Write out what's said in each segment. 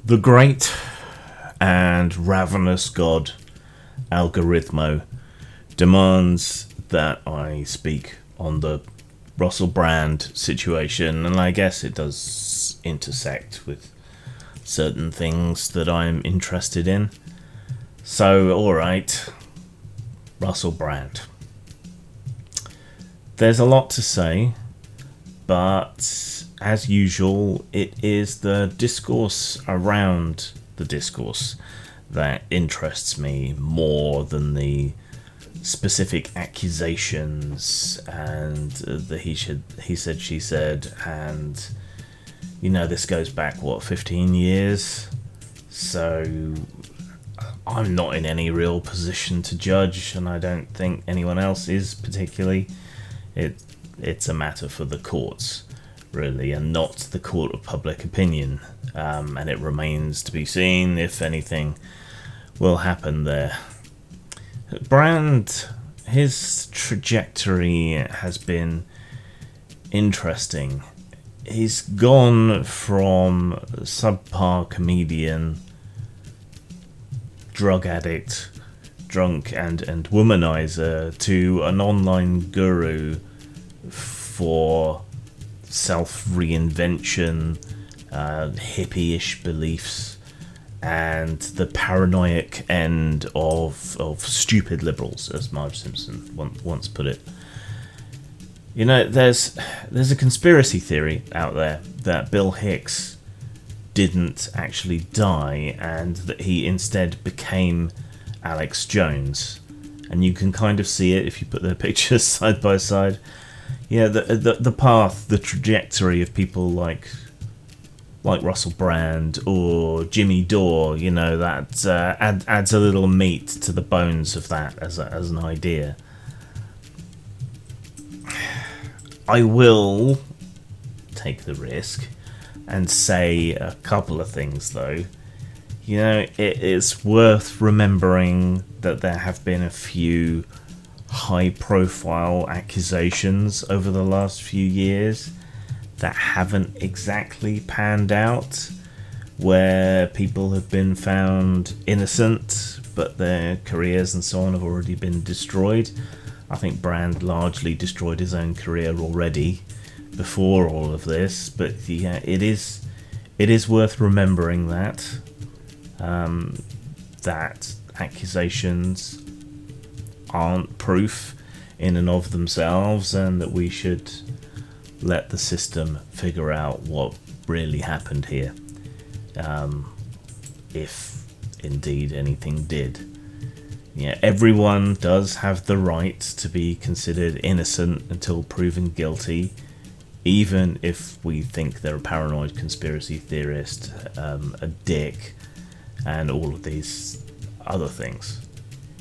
The great and ravenous god ALGORHYTHMO demands that I speak on the Russell Brand situation, and I guess it does intersect with certain things that I'm interested in. So, alright, Russell Brand. There's a lot to say, but as usual, it is the discourse around the discourse that interests me more than the specific accusations and the he said, she said, and this goes back 15 years, so I'm not in any real position to judge, and I don't think anyone else is particularly. It's a matter for the courts, really, and not the court of public opinion, and it remains to be seen if anything will happen there. Brand, his trajectory has been interesting. He's gone from subpar comedian, drug addict, drunk and womanizer to an online guru for self-reinvention, hippie-ish beliefs, and the paranoid end of stupid liberals, as Marge Simpson once put it. There's a conspiracy theory out there that Bill Hicks didn't actually die and that he instead became Alex Jones, and you can kind of see it if you put their pictures side by side. The path, the trajectory of people like Russell Brand or Jimmy Dore, that adds a little meat to the bones of that as an idea. I will take the risk and say a couple of things, though. It is worth remembering that there have been a few high-profile accusations over the last few years that haven't exactly panned out, where people have been found innocent, but their careers and so on have already been destroyed. I think Brand largely destroyed his own career already before all of this, but yeah, it is worth remembering that that accusations aren't proof in and of themselves, and that we should let the system figure out what really happened here, if indeed anything did. Everyone does have the right to be considered innocent until proven guilty, even if we think they're a paranoid conspiracy theorist, a dick, and all of these other things.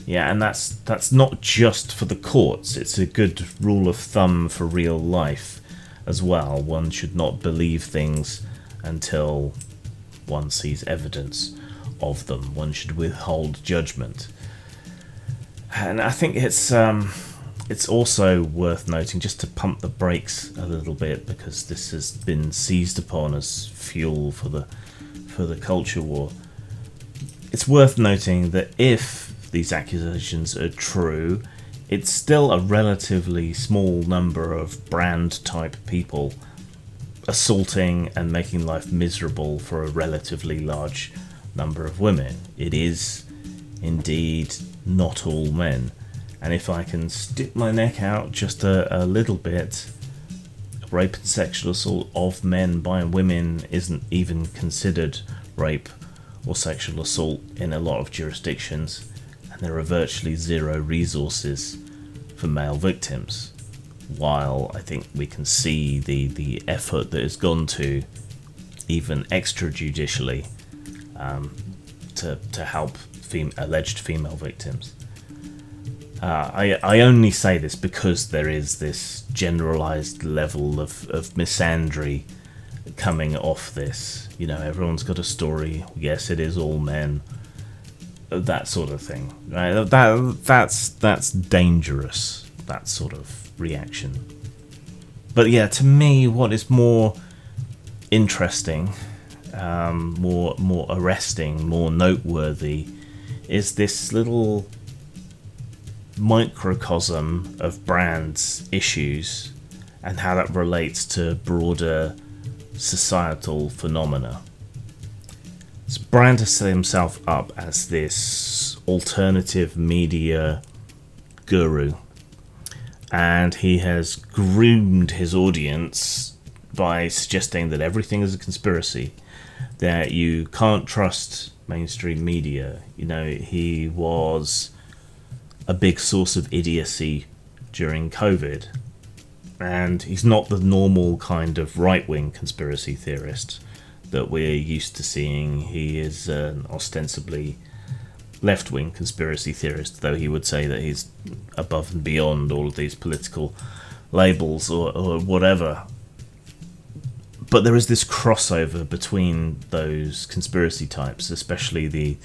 And that's not just for the courts, it's a good rule of thumb for real life as well. One should not believe things until one sees evidence of them. One should withhold judgment. And I think it's also worth noting, just to pump the brakes a little bit, because this has been seized upon as fuel for the culture war. It's worth noting that if these accusations are true, it's still a relatively small number of Brand-type people assaulting and making life miserable for a relatively large number of women. It is indeed not all men. And if I can stick my neck out just a little bit, rape and sexual assault of men by women isn't even considered rape or sexual assault in a lot of jurisdictions, and there are virtually zero resources for male victims. While I think we can see the effort that has gone to, even extrajudicially, to help alleged female victims. I only say this because there is this generalised level of misandry coming off this. Everyone's got a story. Yes, it is all men. That sort of thing. Right? That's dangerous. That sort of reaction. But yeah, to me, what is more interesting more arresting, more noteworthy, is this little microcosm of Brand's issues and how that relates to broader societal phenomena. So Brand has set himself up as this alternative media guru, and he has groomed his audience by suggesting that everything is a conspiracy, that you can't trust mainstream media. You know, he was a big source of idiocy during COVID, and he's not the normal kind of right-wing conspiracy theorist that we're used to seeing. He is an ostensibly left-wing conspiracy theorist, though he would say that he's above and beyond all of these political labels or whatever. But there is this crossover between those conspiracy types, especially the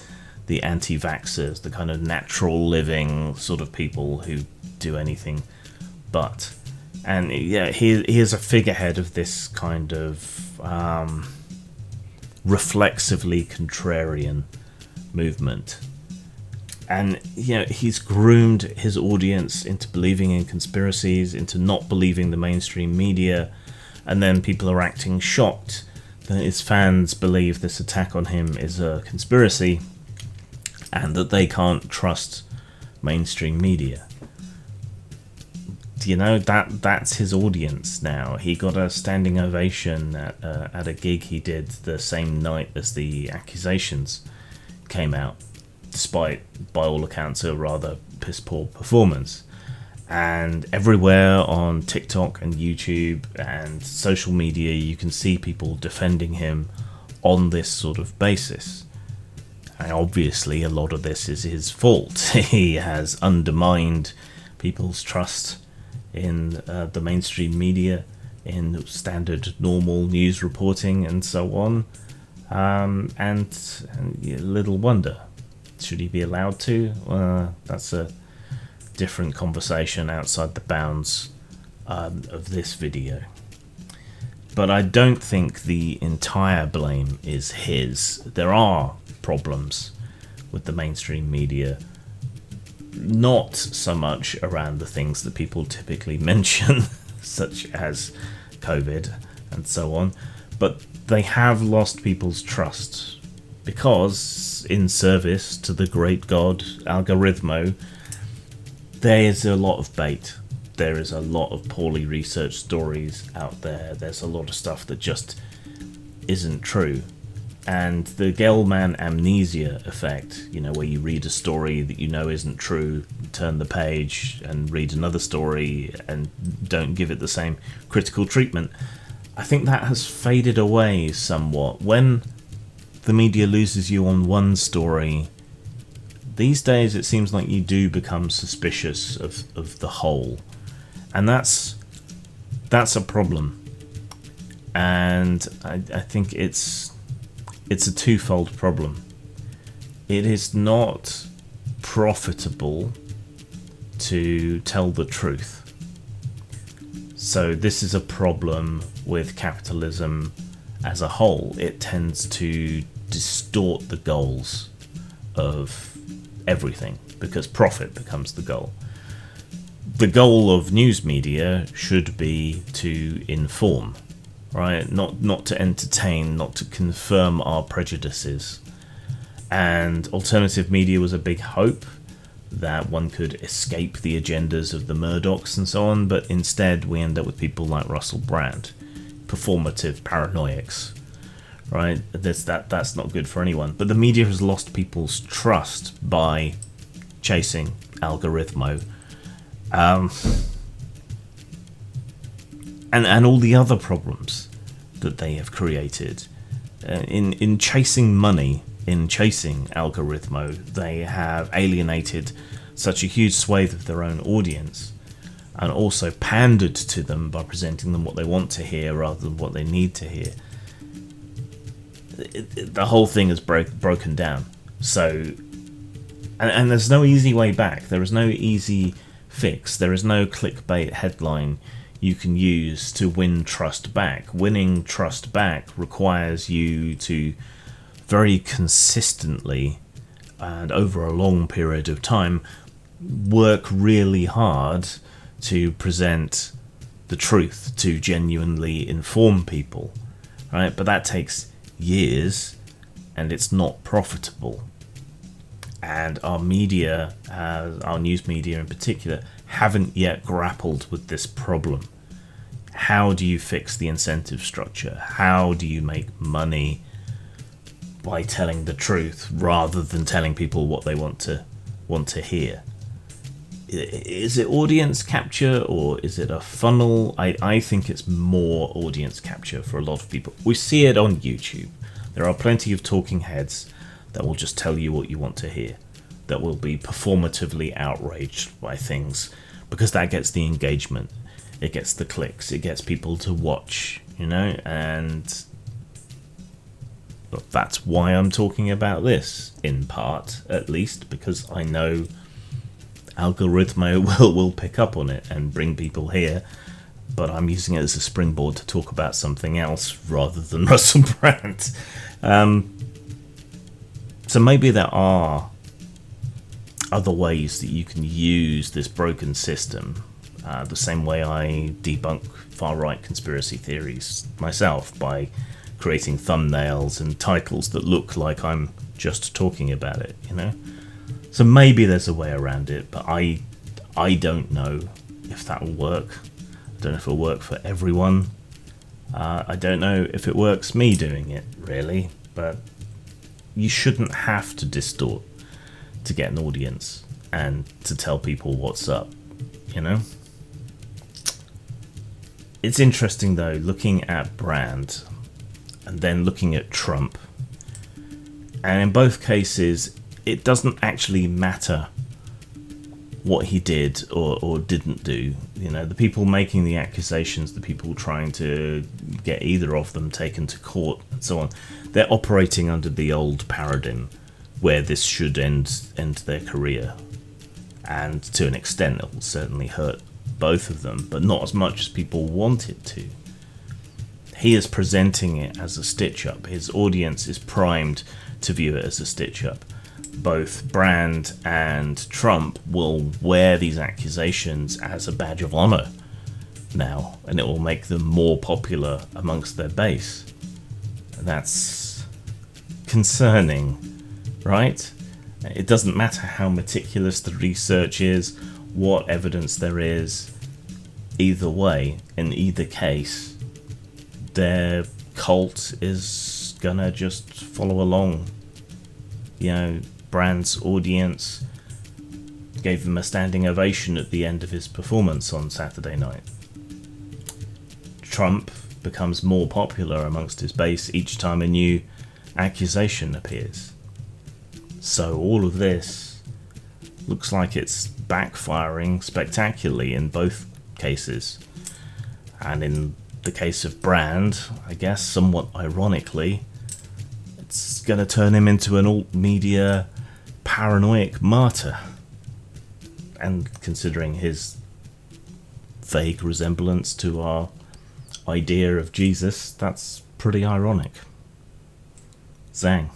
anti-vaxxers, the kind of natural living sort of people who do anything but. And yeah, he is a figurehead of this kind of reflexively contrarian movement. And you know, he's groomed his audience into believing in conspiracies, into not believing the mainstream media, and then people are acting shocked that his fans believe this attack on him is a conspiracy and that they can't trust mainstream media. You know, that's his audience now. He got a standing ovation at a gig he did the same night as the accusations came out, despite, by all accounts, a rather piss-poor performance. And everywhere on TikTok and YouTube and social media, you can see people defending him on this sort of basis. And obviously, a lot of this is his fault. He has undermined people's trust in the mainstream media, in standard normal news reporting and so on. And little wonder. Should he be allowed to? That's a different conversation outside the bounds of this video. But I don't think the entire blame is his. There are problems with the mainstream media, not so much around the things that people typically mention, such as COVID and so on, but they have lost people's trust because, in service to the great god ALGORHYTHMO, there is a lot of bait. There is a lot of poorly researched stories out there. There's a lot of stuff that just isn't true. And the Gell-Mann amnesia effect, you know, where you read a story that you know isn't true, turn the page and read another story and don't give it the same critical treatment, I think that has faded away somewhat. When the media loses you on one story, these days it seems like you do become suspicious of the whole. And that's a problem. And I think it's a twofold problem. It is not profitable to tell the truth. So this is a problem with capitalism as a whole. It tends to distort the goals of everything because profit becomes the goal. The goal of news media should be to inform, right? Not to entertain, not to confirm our prejudices. And alternative media was a big hope that one could escape the agendas of the Murdochs and so on, but instead we end up with people like Russell Brand, performative paranoics, right? That's not good for anyone. But the media has lost people's trust by chasing ALGORHYTHMO. And all the other problems that they have created. In chasing money, in chasing ALGORHYTHMO, they have alienated such a huge swathe of their own audience and also pandered to them by presenting them what they want to hear rather than what they need to hear. The whole thing is broken down. So, and there's no easy way back. There is no easy fix. There is no clickbait headline you can use to win trust back. Winning trust back requires you to very consistently and over a long period of time work really hard to present the truth, to genuinely inform people, right? But that takes years and it's not profitable. And our media, our news media in particular, haven't yet grappled with this problem. How do you fix the incentive structure? How do you make money by telling the truth rather than telling people what they want to hear? Is it audience capture or is it a funnel? I think it's more audience capture for a lot of people. We see it on YouTube. There are plenty of talking heads that will just tell you what you want to hear, that will be performatively outraged by things, because that gets the engagement, it gets the clicks, it gets people to watch, and that's why I'm talking about this, in part, at least, because I know ALGORHYTHMO will pick up on it and bring people here, but I'm using it as a springboard to talk about something else rather than Russell Brand. So maybe there are other ways that you can use this broken system, the same way I debunk far-right conspiracy theories myself, by creating thumbnails and titles that look like I'm just talking about it, So maybe there's a way around it, but I don't know if that will work. I don't know if it'll work for everyone. I don't know if it works me doing it, really, but you shouldn't have to distort to get an audience and to tell people what's up, It's interesting, though, looking at Brand and then looking at Trump. And in both cases, it doesn't actually matter what he did or didn't do. The people making the accusations, the people trying to get either of them taken to court and so on, they're operating under the old paradigm where this should end their career. And to an extent, it will certainly hurt both of them, but not as much as people want it to. He is presenting it as a stitch-up. His audience is primed to view it as a stitch-up. Both Brand and Trump will wear these accusations as a badge of honor now, and it will make them more popular amongst their base. That's concerning, right? It doesn't matter how meticulous the research is, what evidence there is. Either way, in either case, their cult is gonna just follow along. Brand's audience gave him a standing ovation at the end of his performance on Saturday night. Trump becomes more popular amongst his base each time a new accusation appears. So all of this looks like it's backfiring spectacularly in both cases. And in the case of Brand, I guess somewhat ironically, it's going to turn him into an alt-media paranoid martyr. And considering his vague resemblance to our idea of Jesus, that's pretty ironic. Zang.